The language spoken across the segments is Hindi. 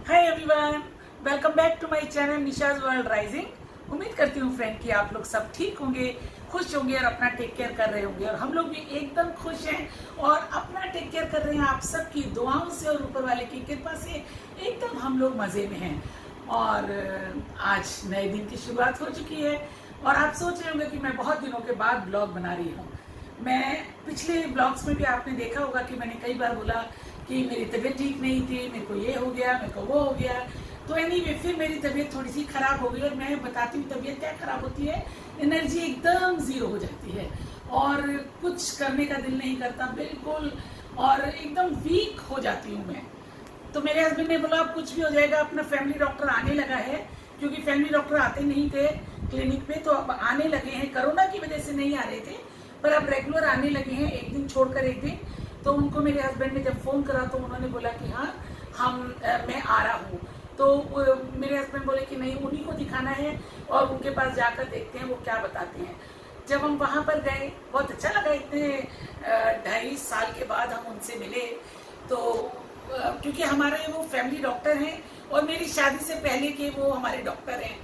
Hi everyone, welcome back to my channel Nisha's world rising. उम्मीद करती हूँ फ्रेंड कि आप लोग सब ठीक होंगे, खुश होंगे और अपना टेक केयर कर रहे होंगे। और हम लोग भी एकदम खुश हैं और अपना टेक केयर कर रहे हैं आप सबकी दुआओं से और ऊपर वाले की कृपा से एकदम हम लोग मज़े में हैं। और आज नए दिन की शुरुआत हो चुकी है और आप सोच रहे होंगे कि मैं बहुत दिनों के बाद ब्लॉग बना रही हूँ। मैं पिछले ब्लॉग्स में भी आपने देखा होगा कि मैंने कई बार बोला कि मेरी तबीयत ठीक नहीं थी, मेरे को ये हो गया, मेरे को वो हो गया। तो एनीवे फिर मेरी तबीयत थोड़ी सी ख़राब हो गई और मैं बताती हूँ तबीयत क्या ख़राब होती है। एनर्जी एकदम ज़ीरो हो जाती है और कुछ करने का दिल नहीं करता बिल्कुल, और एकदम वीक हो जाती हूँ मैं। तो मेरे हस्बैंड ने बोला अब कुछ भी हो जाएगा, अपना फैमिली डॉक्टर आने लगा है, क्योंकि फैमिली डॉक्टर आते नहीं थे क्लिनिक पे, तो अब आने लगे हैं। कोरोना की वजह से नहीं आ रहे थे पर अब रेगुलर आने लगे हैं, एक दिन छोड़कर एक दिन। तो उनको मेरे हस्बैंड ने जब फ़ोन करा तो उन्होंने बोला कि हाँ मैं आ रहा हूँ। तो मेरे हस्बैंड बोले कि नहीं, उन्हीं को दिखाना है और उनके पास जाकर देखते हैं वो क्या बताते हैं। जब हम वहाँ पर गए बहुत अच्छा लगा, इतने 2.5 साल के बाद हम उनसे मिले। तो क्योंकि हमारे वो फैमिली डॉक्टर हैं और मेरी शादी से पहले के वो हमारे डॉक्टर हैं।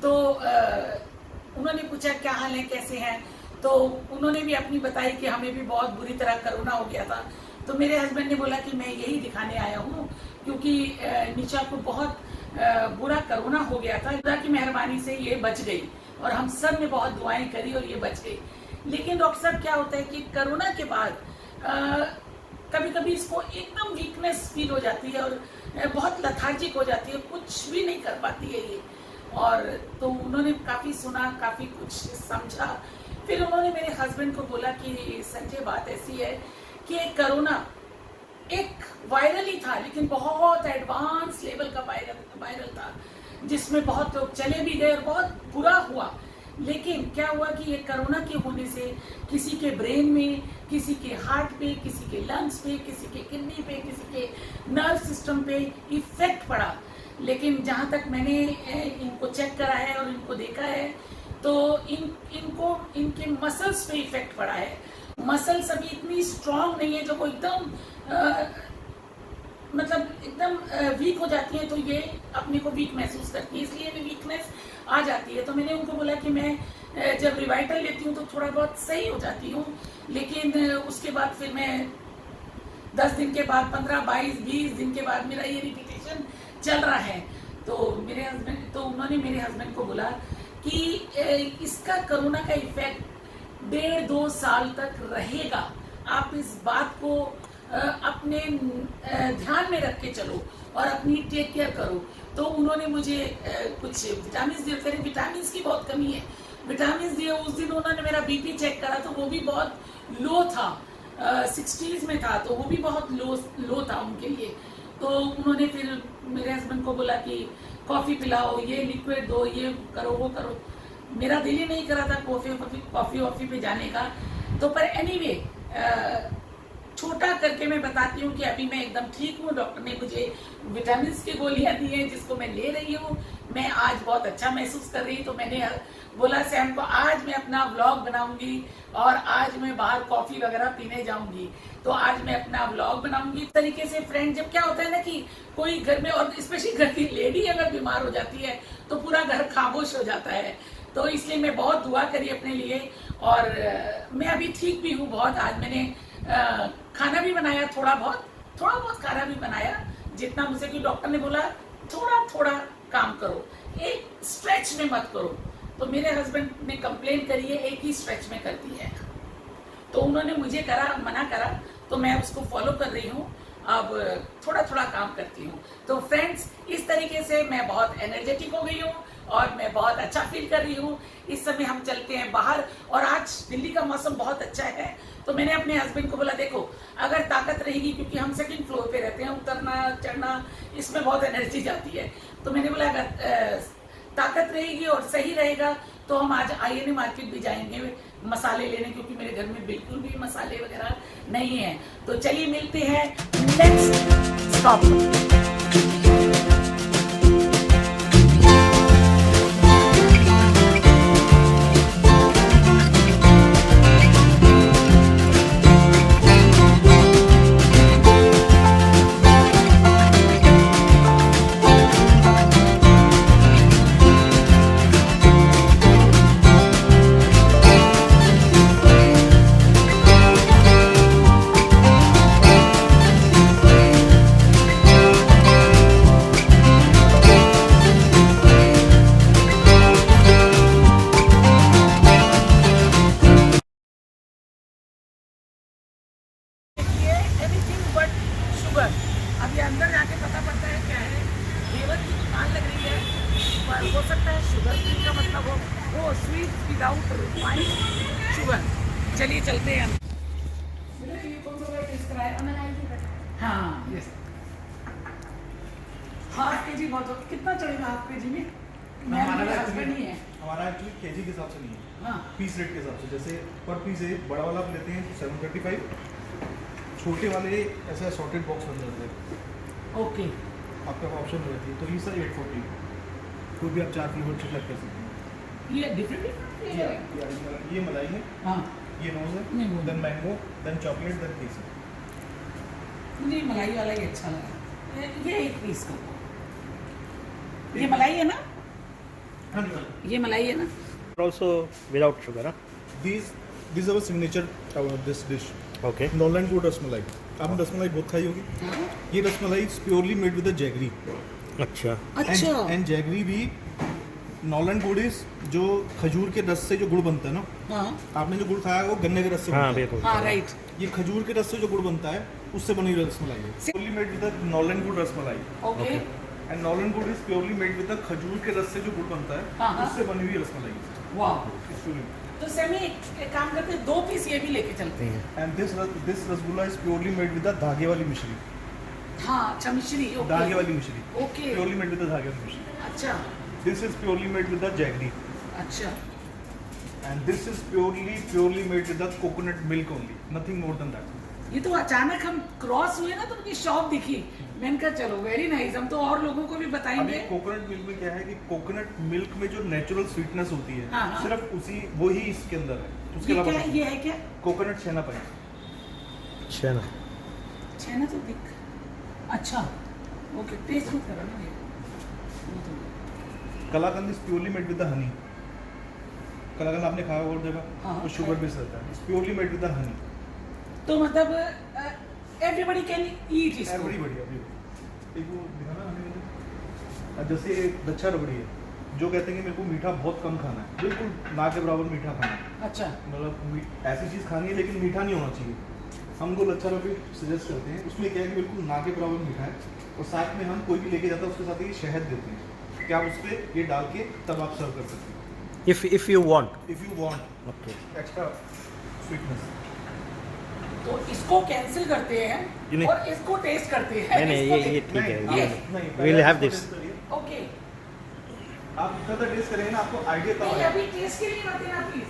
तो उन्होंने पूछा क्या हाल है, कैसे हैं। तो उन्होंने भी अपनी बताई कि हमें भी बहुत बुरी तरह कोरोना हो गया था। तो मेरे हस्बैंड ने बोला कि मैं यही दिखाने आया हूँ, क्योंकि निशा को बहुत बुरा कोरोना हो गया था। खुदा की मेहरबानी से ये बच गई और हम सब ने बहुत दुआएं करी और ये बच गई। लेकिन डॉक्टर साहब क्या होता है कि कोरोना के बाद कभी कभी इसको एकदम वीकनेस फील हो जाती है और बहुत लथार्जिक हो जाती है, कुछ भी नहीं कर पाती है ये। और तो उन्होंने काफ़ी सुना, काफ़ी कुछ समझा। फिर उन्होंने मेरे हस्बैंड को बोला कि संजय बात ऐसी है कि कोरोना एक वायरल ही था, लेकिन बहुत एडवांस लेवल का वायरल था, जिसमें बहुत लोग चले भी गए और बहुत बुरा हुआ। लेकिन क्या हुआ कि ये कोरोना के होने से किसी के ब्रेन में, किसी के हार्ट पे, किसी के लंग्स पे, किसी के किडनी पे, किसी के नर्व सिस्टम पे इफेक्ट पड़ा। लेकिन जहाँ तक मैंने इनको चेक करा है और इनको देखा है तो इनको इनके मसल्स पे इफेक्ट पड़ा है। मसल्स अभी इतनी स्ट्रांग नहीं है जो को एकदम मतलब एकदम वीक हो जाती है, तो ये अपने को वीक महसूस करती है, इसलिए भी वीकनेस आ जाती है। तो मैंने उनको बोला कि मैं जब रिवाइटल लेती हूँ तो थोड़ा बहुत सही हो जाती हूँ, लेकिन उसके बाद फिर मैं 10 दिन के बाद 15, 22, 20 दिन के बाद मेरा ये रिपीटेशन चल रहा है। तो उन्होंने मेरे हस्बैंड को बोला कि इसका कोरोना का इफेक्ट 1.5-2 साल तक रहेगा, आप इस बात को अपने ध्यान में रख के चलो और अपनी टेक केयर करो। तो उन्होंने मुझे कुछ विटामिन दिए, फिर विटामिन की बहुत कमी है, विटामिन दिए। उस दिन उन्होंने मेरा बीपी चेक करा तो वो भी बहुत लो था, 60s में था, तो वो भी बहुत लो था उनके लिए। तो उन्होंने फिर मेरे हस्बैंड को बोला कि कॉफ़ी पिलाओ, ये लिक्विड दो, ये करो, वो करो। मेरा दिल ही नहीं करा था कॉफ़ी पे जाने का। तो पर एनीवे छोटा करके मैं बताती हूँ कि अभी मैं एकदम ठीक हूँ। डॉक्टर ने मुझे विटामिन की गोलियाँ दी हैं जिसको मैं ले रही हूँ। मैं आज बहुत अच्छा महसूस कर रही हूँ। तो मैंने बोला सैम को आज मैं अपना व्लॉग बनाऊंगी और आज मैं बाहर कॉफ़ी वगैरह पीने जाऊंगी। तो आज मैं अपना व्लॉग बनाऊंगी इस तरीके से। फ्रेंड, जब क्या होता है ना कि कोई घर में, और स्पेशली घर की लेडी अगर बीमार हो जाती है तो पूरा घर खामोश हो जाता है। तो इसलिए मैं बहुत दुआ करी अपने लिए और मैं अभी ठीक भी हूँ बहुत। आज मैंने खाना भी बनाया, थोड़ा बहुत खाना भी बनाया, जितना मुझे कि डॉक्टर ने बोला थोड़ा काम करो, एक स्ट्रेच में मत करो। तो मेरे हस्बैंड ने कंप्लेन करी है एक ही स्ट्रेच में करती है, तो उन्होंने मुझे मना करा, तो मैं उसको फॉलो कर रही हूँ। अब थोड़ा काम करती हूँ। तो फ्रेंड्स, इस तरीके से मैं बहुत एनर्जेटिक हो गई हूँ और मैं बहुत अच्छा फील कर रही हूँ। इस समय हम चलते हैं बाहर और आज दिल्ली का मौसम बहुत अच्छा है। तो मैंने अपने हस्बैंड को बोला देखो अगर ताकत रहेगी, क्योंकि हम 2nd फ्लोर पे रहते हैं, उतरना चढ़ना इसमें बहुत एनर्जी जाती है। तो मैंने बोला अगर ताकत रहेगी और सही रहेगा तो हम आज INA मार्केट भी जाएंगे मसाले लेने, क्योंकि मेरे घर में बिल्कुल भी मसाले वगैरह नहीं है। तो चलिए मिलते हैं next stop. Sweet without refined sugar. चलिए चलते हैं हम। ये कौन सा टेस्ट कराया? हाँ यस। हाफ के जी बहुत कितना चलेगा हाफ के जी में? हस्बैंड ही है हमारा एक्चुअली केजी के हिसाब से नहीं है, हाँ पीस रेट के हिसाब से। जैसे पर पीस है, बड़ा वाला आप लेते हैं 735, छोटे वाले ऐसा सॉर्टेड बॉक्स बन जाते हैं, ओके। आपका ऑप्शन रहती है। तो ये सर 840, कोई भी आप 4 फ्लेवर सेलेक्ट कर सकते हैं। ये डिफरेंट ये मलाई है, हाँ ये नोज नहीं, वो है, then mango, then chocolate, then केसर। मुझे मलाई वाला ही अच्छा लगा। ये एक पीस का, ये मलाई है ना? हाँ जी, ये मलाई है ना? Also without sugar, huh? these are signature this dish. Okay. नॉलैंड गुड रसमलाई, आपने रसमलाई बहुत खाई होगी। हाँ? ये rasmalai is purely made with the jaggery. अच्छा। अच्छा एंड जैगरी भी नॉलैंड गुड़ इज जो खजूर के रस से जो गुड़ बनता है ना, हाँ आपने जो गुड़ खाया है वो गन्ने के रस से हाँ बनता है। बिल्कुल। हाँ राइट। ये खजूर के रस से जो गुड़ बनता है उससे बनी हुई रसमलाई है, प्योरली मेड विद द नॉलैंड गुड़ रसमलाई। ओके एंड नॉलैंड गुड़ is purely made with the खजूर के रस से जो गुड़ बनता हाँ, है हाँ। उससे बनी हुई रसमलाई। वाह। It's purely- तो सेमी एक काम करते हैं, 2 पीस ये भी लेके चलते हैं। And this rasgulla is purely made with the धागे वाली मिश्री, हाँ अच्छा मिश्री, ओके धागे वाली मिश्री, okay purely made with the धागे वाली मिश्री। अच्छा This is purely made with the jaggery, अच्छा। and this is purely made with the coconut milk only, nothing more than that. ये तो अचानक हम क्रॉस हुए ना तो मुझे शॉप दिखी, मैंने कहा चलो वेरी नाइस, हम तो और लोगों को भी अभी बताएंगे। कोकोनट मिल्क में क्या है कि कोकोनट मिल्क में जो नेचुरल स्वीटनेस होती है, हाँ, हाँ। सिर्फ उसी वो ही इसके अंदर है, उसके ये अलावा क्या है? ये है क्या? कोकोनट छेना पाई। अच्छा ना। छेना तो दिख अच्छा, ओके टेस्ट मत करो ना ये। वो तो- kalakand is purely made with the honey. Kalakand आपने खाया होगा और हाँ, जगह तो खाया। शुगर बेस रहता है, it's purely made with the Honey. तो मतलब एवरीबॉडी कैन ईट इसको। एवरीबॉडी एक वो दिखाना हमें मुझे। अब जैसे लच्छा रबड़ी है, जो कहते हैं कि मेरे को मीठा बहुत कम खाना है, बिल्कुल ना के बराबर मीठा खाना है, अच्छा मतलब ऐसी चीज़ खानी है लेकिन मीठा नहीं होना चाहिए। हमको लच्छा रबड़ी सजेस्ट करते हैं, उसमें क्या है कि बिल्कुल ना के बराबर मीठा है, और साथ में हम कोई भी लेके जाता है उसके साथ ये शहद देते हैं कि आप उस पर ये डाल के तब आप सर्व कर सकते हैं, If you want. If you want Okay. Extra sweetness. तो इसको कैंसिल करते ये हैं नहीं। और इसको टेस्ट करते हैं। नहीं नहीं ये ठीक है। ये We'll have this. ओके। आप इतना टेस्ट करेंगे ना, आपको आइडिया तब नहीं आएगा। अभी टेस्ट के लिए मत देना प्लीज।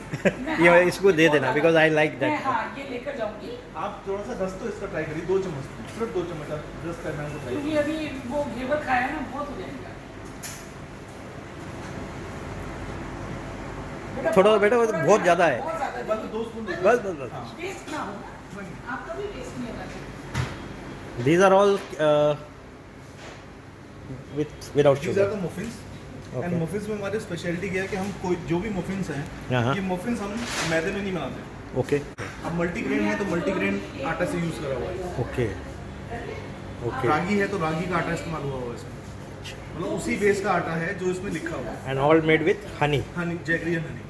मैं ये हाँ, इसको दे बहुत देना, ज्यादा- because I like that. मैं हाँ ये लेकर जाऊंगी आप थोड़ा सा रस तो इसका ट्राई करिए, 2 चम्मच, सिर्फ 2 चम्मच आप रस करना है तो ट्राई क्योंकि अभी वो घेवर खाया ना बहुत हो जाएगा। थोड़ा बेटा वो बहुत ज्यादा है। बहुत ज्यादा बस 2 स्पून बस बस बस। हाँ। टेस्ट ना हो, आपका भी टेस्ट नहीं होना चाहिए। These are all without These are sugar. the muffins. Okay. And muffins में हमारी स्पेशलिटी क्या है कि हम कोई जो भी muffins हैं, हाँ। ये muffins हम मैदे में नहीं बनाते। Okay. अब मल्टीग्रेन है तो मल्टीग्रेन आटा से यूज करा हुआ है, Okay. Okay. रागी है तो रागी का आटा इस्तेमाल हुआ हुआ है इसमें, मतलब उसी बेस का आटा है जो इसमें लिखा हुआ है, And all made with honey. Honey, jaggery and honey.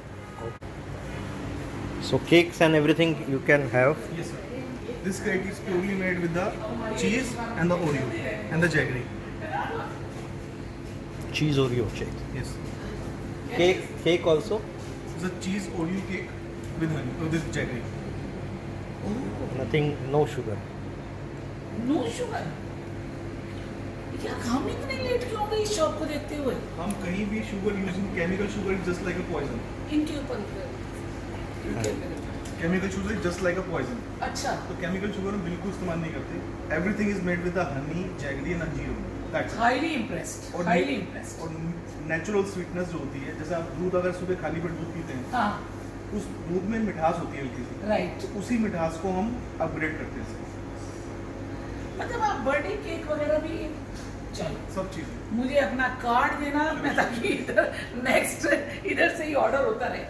So cakes and everything you can have. Yes sir. This cake is purely made with the cheese and the Oreo and the jaggery. Cheese Oreo cake. Yes. Cake also. It's a cheese Oreo cake with honey, with jaggery. Nothing, no sugar. No sugar. यार हम इतने लेट क्यों हो गए इस शॉप को देखते हुए? हम कहीं भी sugar using chemical sugar is just like a poison. इनके ऊपर chemical sugar is just like a poison. अच्छा तो केमिकल शुगर हम बिल्कुल इस्तेमाल नहीं करते, everything is made with the honey, jaggery and अंजीर, दैट्स इट। हाईली इम्प्रेस्ड, और हाईली इम्प्रेस्ड। और नेचुरल स्वीटनेस जो होती है, जैसे आप दूध अगर सुबह खाली पेट दूध पीते हैं, हाँ उस दूध में मिठास होती है हल्की सी, राइट। तो उसी मिठास को हम अपग्रेड करते हैं, मतलब आप बर्थडे केक वगैरह भी चलो सब चीज़ें। मुझे अपना कार्ड देना, मैं ताकि इधर नेक्स्ट इधर से ही ऑर्डर होता रहे।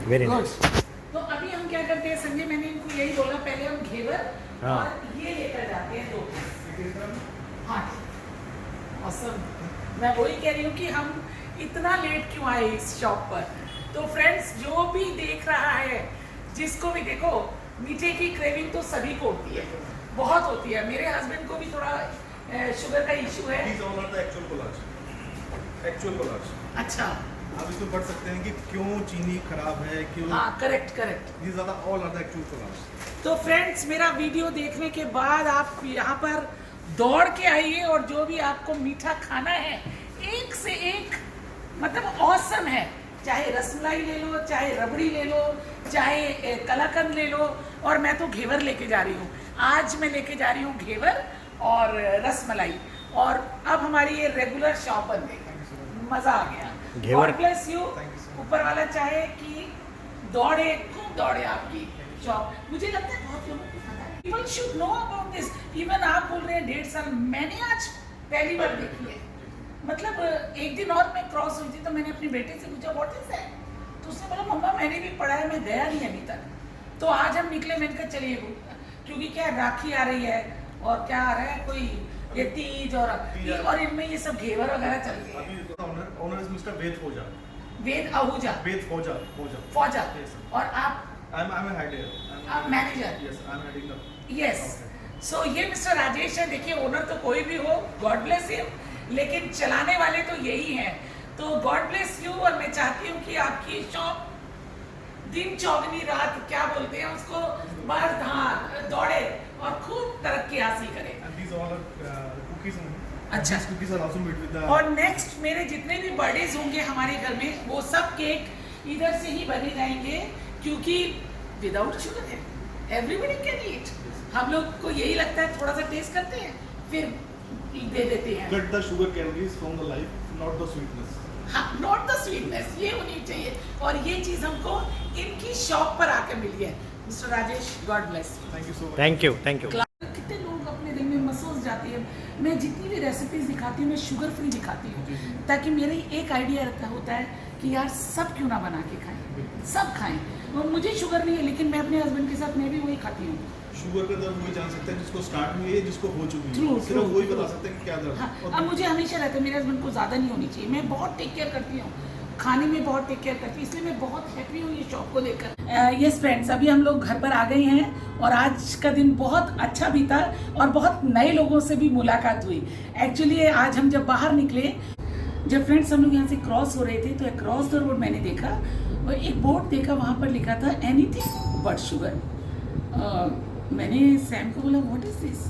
Very Good. nice. तो अभी हम क्या करते हैं संजय, मैंने इनको यही बोला, पहले हम घेवर हाँ। और ये लेकर जाते हैं 2 पीस। हाँ awesome. मैं वही कह रही हूँ कि हम इतना लेट क्यों आए इस शॉप पर। तो फ्रेंड्स जो भी देख रहा है, जिसको भी देखो, मीठे की क्रेविंग तो सभी को होती है, बहुत होती है। मेरे हस्बैंड को भी थोड़ा शुगर का इशू है। These all are the actual collages. Actual collage. अच्छा आप इसमें पढ़ सकते हैं कि क्यों चीनी खराब है, क्यों। हाँ, correct correct. These are the all are the actual colors. तो फ्रेंड्स, मेरा वीडियो देखने के बाद आप यहाँ पर दौड़ के आइए और जो भी आपको मीठा खाना है, एक से एक मतलब ऑसम है। चाहे रसमलाई ले लो, चाहे रबड़ी ले लो, चाहे कलाकंद ले लो, और मैं तो घेवर लेके जा रही हूँ। आज मैं लेके जा रही हूँ घेवर और रसमलाई, और अब हमारी ये रेगुलर शॉप बन गई। मजा आ गया। घेवर। God bless you। Thank you so much. ऊपर वाला चाहे कि दौड़े, खूब दौड़े आपकी शॉप। मुझे लगता है बहुत लोगों को पता है। People should know about this। Even आप बोल रहे हैं 1.5 साल, मैंने आज पहली बार देखी है। मतलब एक दिन और मैं क्रॉस हुई थी तो मैंने अपने बेटे से पूछा व्हाट इज दैट, तो उसने बोला मम्मा मैंने भी पढ़ा है, मैं गया नहीं अभी तक। तो आज हम निकले, मैंने कहा चलिए, क्योंकि क्या राखी आ रही है और क्या आ रहा है, कोई ये तीज और इनमें ये सब घेवर वगैरह चल रही है। अभी ऑनर इज मिस्टर वेद फौजा। वेद आहूजा, वेद फौजा। फौजा। Yes, sir. और आप I'm a head here. आप manager? Yes, I'm heading the. Yes. So ये मिस्टर राजेश है। देखिए, ओनर तो कोई भी हो, गॉड ब्लेस हिम, लेकिन चलाने वाले तो यही हैं। तो गॉड ब्लेस यू, और मैं चाहती हूँ कि आपकी शॉप दिन चौगनी रात, क्या बोलते हैं उसको, बार धार दौड़े और खूब तरक्की हासिल करे। And these all are cookies only. अच्छा। These cookies are also made with the. और नेक्स्ट मेरे जितने भी बर्थडेज होंगे हमारे घर में, वो सब केक इधर से ही बने जाएंगे, क्योंकि विदाउट शुगर है, एवरीबडी कैन ईट। हम लोग को यही लगता है, थोड़ा सा टेस्ट करते हैं फिर दे देते हैं। Cut the sugar calories from the life, not the sweetness. हाँ, नॉट द स्वीटनेस, ये होनी चाहिए। और ये चीज़ हमको इनकी शॉप पर आके मिली है। Mister Rajesh, God bless. Thank you so much. Thank you, thank you. कितने लोग अपने दिल में महसूस जाती है। मैं जितनी भी रेसिपीज दिखाती हूँ, मैं शुगर फ्री दिखाती हूँ, ताकि मेरे एक आइडिया होता है कि यार सब क्यों ना बना के खाएं, सब खाएं। और मुझे शुगर नहीं है, लेकिन मैं अपने हस्बैंड के साथ मैं भी वही खाती हूँ। शुगर का दर्द वही जान सकता है जिसको स्टार्ट हुई है, जिसको हो चुकी है। True, सिर्फ true, वही true. बता सकते हैं कि क्या दर्द है। हाँ, और अब मुझे हमेशा रहता है मेरे हस्बैंड को ज़्यादा नहीं होनी चाहिए। मैं बहुत टेक केयर करती हूँ, खाने में बहुत टेक केयर करती हूँ, इसलिए मैं बहुत हैप्पी हूँ ये शॉप को देखकर। यस फ्रेंड्स, अभी हम लोग घर पर आ गए हैं और आज का दिन बहुत अच्छा बीता और बहुत नए लोगों से भी मुलाकात हुई। एक्चुअली आज हम जब बाहर निकले, जब फ्रेंड्स हम लोग यहाँ से क्रॉस हो रहे थे, तो अक्रॉस द रोड मैंने देखा और एक बोर्ड देखा, वहाँ पर लिखा था एनीथिंग बट शुगर। मैंने सैम को बोला व्हाट इज़ दिस,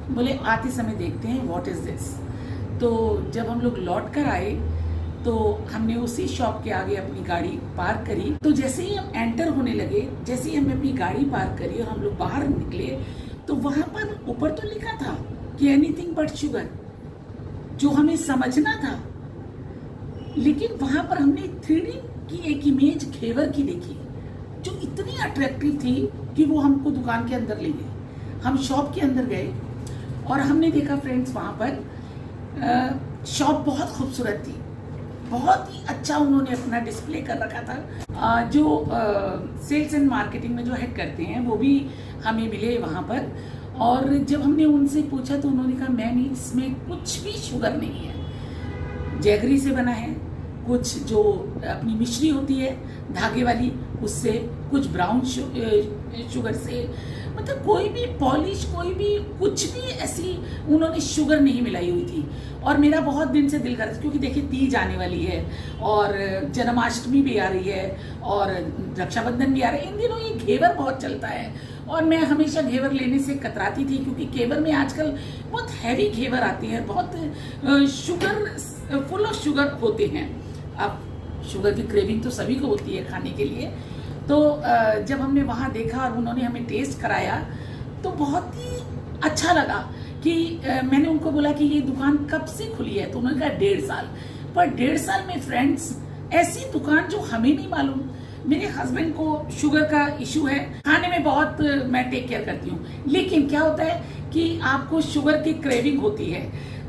बोले आते समय देखते हैं व्हाट इज़ दिस। तो जब हम लोग लौट कर आए तो हमने उसी शॉप के आगे अपनी गाड़ी पार्क करी। तो जैसे ही हम एंटर होने लगे, जैसे ही हमने अपनी गाड़ी पार्क करी और हम लोग बाहर निकले, तो वहाँ पर ऊपर तो लिखा था कि एनीथिंग बट शुगर, जो हमें समझना था। लेकिन वहाँ पर हमने 3D की एक इमेज घेवर की देखी, जो इतनी अट्रैक्टिव थी कि वो हमको दुकान के अंदर ले गई। हम शॉप के अंदर गए और हमने देखा फ्रेंड्स, वहाँ पर शॉप बहुत खूबसूरत थी, बहुत ही अच्छा उन्होंने अपना डिस्प्ले कर रखा था। जो सेल्स एंड मार्केटिंग में जो हेड करते हैं वो भी हमें मिले वहाँ पर। और जब हमने उनसे पूछा तो उन्होंने कहा मैम इसमें कुछ भी शुगर नहीं है, जैगरी से बना है, कुछ जो अपनी मिश्री होती है धागे वाली उससे, कुछ ब्राउन शुगर से, मतलब कोई भी पॉलिश, कोई भी कुछ भी ऐसी उन्होंने शुगर नहीं मिलाई हुई थी। और मेरा बहुत दिन से दिल कर रहा था, क्योंकि देखिए तीज आने वाली है और जन्माष्टमी भी आ रही है और रक्षाबंधन भी आ रहा है। इन दिनों ये घेवर बहुत चलता है और मैं हमेशा घेवर लेने से कतराती थी, क्योंकि घेवर में आजकल बहुत हैवी घेवर आती है, बहुत शुगर, फुल ऑफ शुगर होते हैं। अब शुगर की क्रेविंग तो सभी को होती है खाने के लिए। तो जब हमने वहाँ देखा और उन्होंने हमें टेस्ट कराया तो बहुत ही अच्छा लगा कि मैंने उनको बोला कि ये दुकान कब से खुली है, तो उन्होंने कहा 1.5 साल। पर 1.5 साल में फ्रेंड्स ऐसी दुकान जो हमें नहीं मालूम। मेरे हस्बैंड को शुगर का इशू है, खाने में बहुत मैं टेक केयर करती हूँ, लेकिन क्या होता है कि आपको शुगर की क्रेविंग होती है।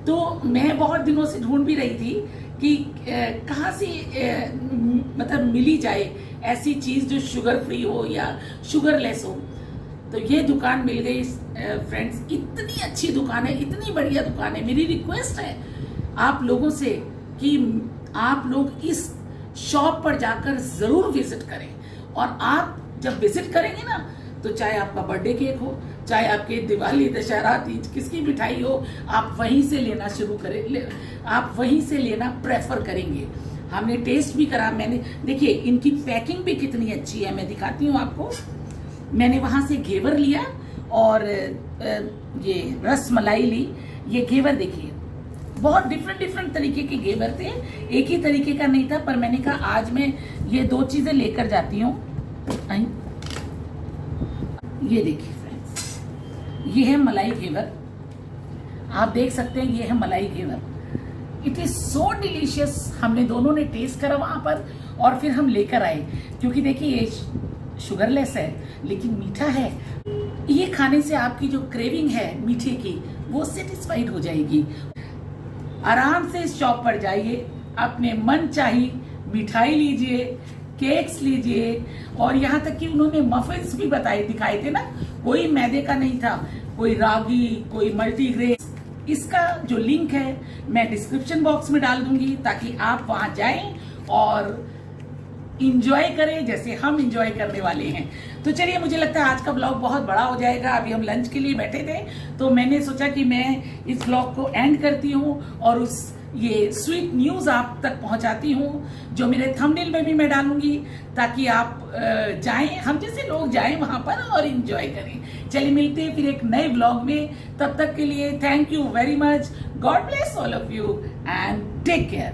तो मैं बहुत दिनों से ढूंढ भी रही थी कि कहाँ से मतलब मिली जाए ऐसी चीज़ जो शुगर फ्री हो या शुगर लेस हो। तो ये दुकान मिल गई फ्रेंड्स, इतनी अच्छी दुकान है, इतनी बढ़िया दुकान है। मेरी रिक्वेस्ट है आप लोगों से कि आप लोग इस शॉप पर जाकर ज़रूर विजिट करें। और आप जब विजिट करेंगे ना, तो चाहे आपका बर्थडे केक हो, चाहे आपके दिवाली, दशहरा, तीज, किसकी मिठाई हो, आप वहीं से लेना शुरू करें, आप वहीं से लेना प्रेफर करेंगे। हमने टेस्ट भी करा। मैंने देखिए इनकी पैकिंग भी कितनी अच्छी है, मैं दिखाती हूँ आपको। मैंने वहां से घेवर लिया और ये रस मलाई ली। ये घेवर देखिए बहुत डिफरेंट तरीके के घेवर थे, एक ही तरीके का नहीं था, पर मैंने कहा आज मैं ये 2 चीजें लेकर जाती हूँ। ये देखिए फ्रेंड्स, ये है मलाई घेवर, आप देख सकते हैं, ये है malai ghevar. It is so delicious. हमने दोनों ने टेस्ट करा वहां पर और फिर हम लेकर आए, क्योंकि देखिए ये शुगरलेस है लेकिन मीठा है। ये खाने से आपकी जो क्रेविंग है मीठे की वो सेटिस्फाइड हो जाएगी। आराम से इस शॉप पर जाइए, अपने मन चाहिए मिठाई लीजिए, केक्स लीजिए, और यहाँ तक कि उन्होंने मफिन्स भी दिखाए थे ना, कोई मैदे का नहीं था, कोई रागी, कोई मल्टीग्रेन। इसका जो लिंक है मैं डिस्क्रिप्शन बॉक्स में डाल दूंगी ताकि आप वहां जाएं और इंजॉय करें जैसे हम इंजॉय करने वाले हैं। तो चलिए, मुझे लगता है आज का ब्लॉग बहुत बड़ा हो जाएगा। अभी हम लंच के लिए बैठे थे तो मैंने सोचा कि मैं इस ब्लॉग को एंड करती हूँ और ये स्वीट न्यूज आप तक पहुंचाती हूँ, जो मेरे थंबनेल में भी मैं डालूंगी, ताकि आप जाएं, हम जैसे लोग जाएं वहां पर और इंजॉय करें। चलिए मिलते हैं फिर एक नए ब्लॉग में, तब तक के लिए thank you very much. God bless all of you and take care.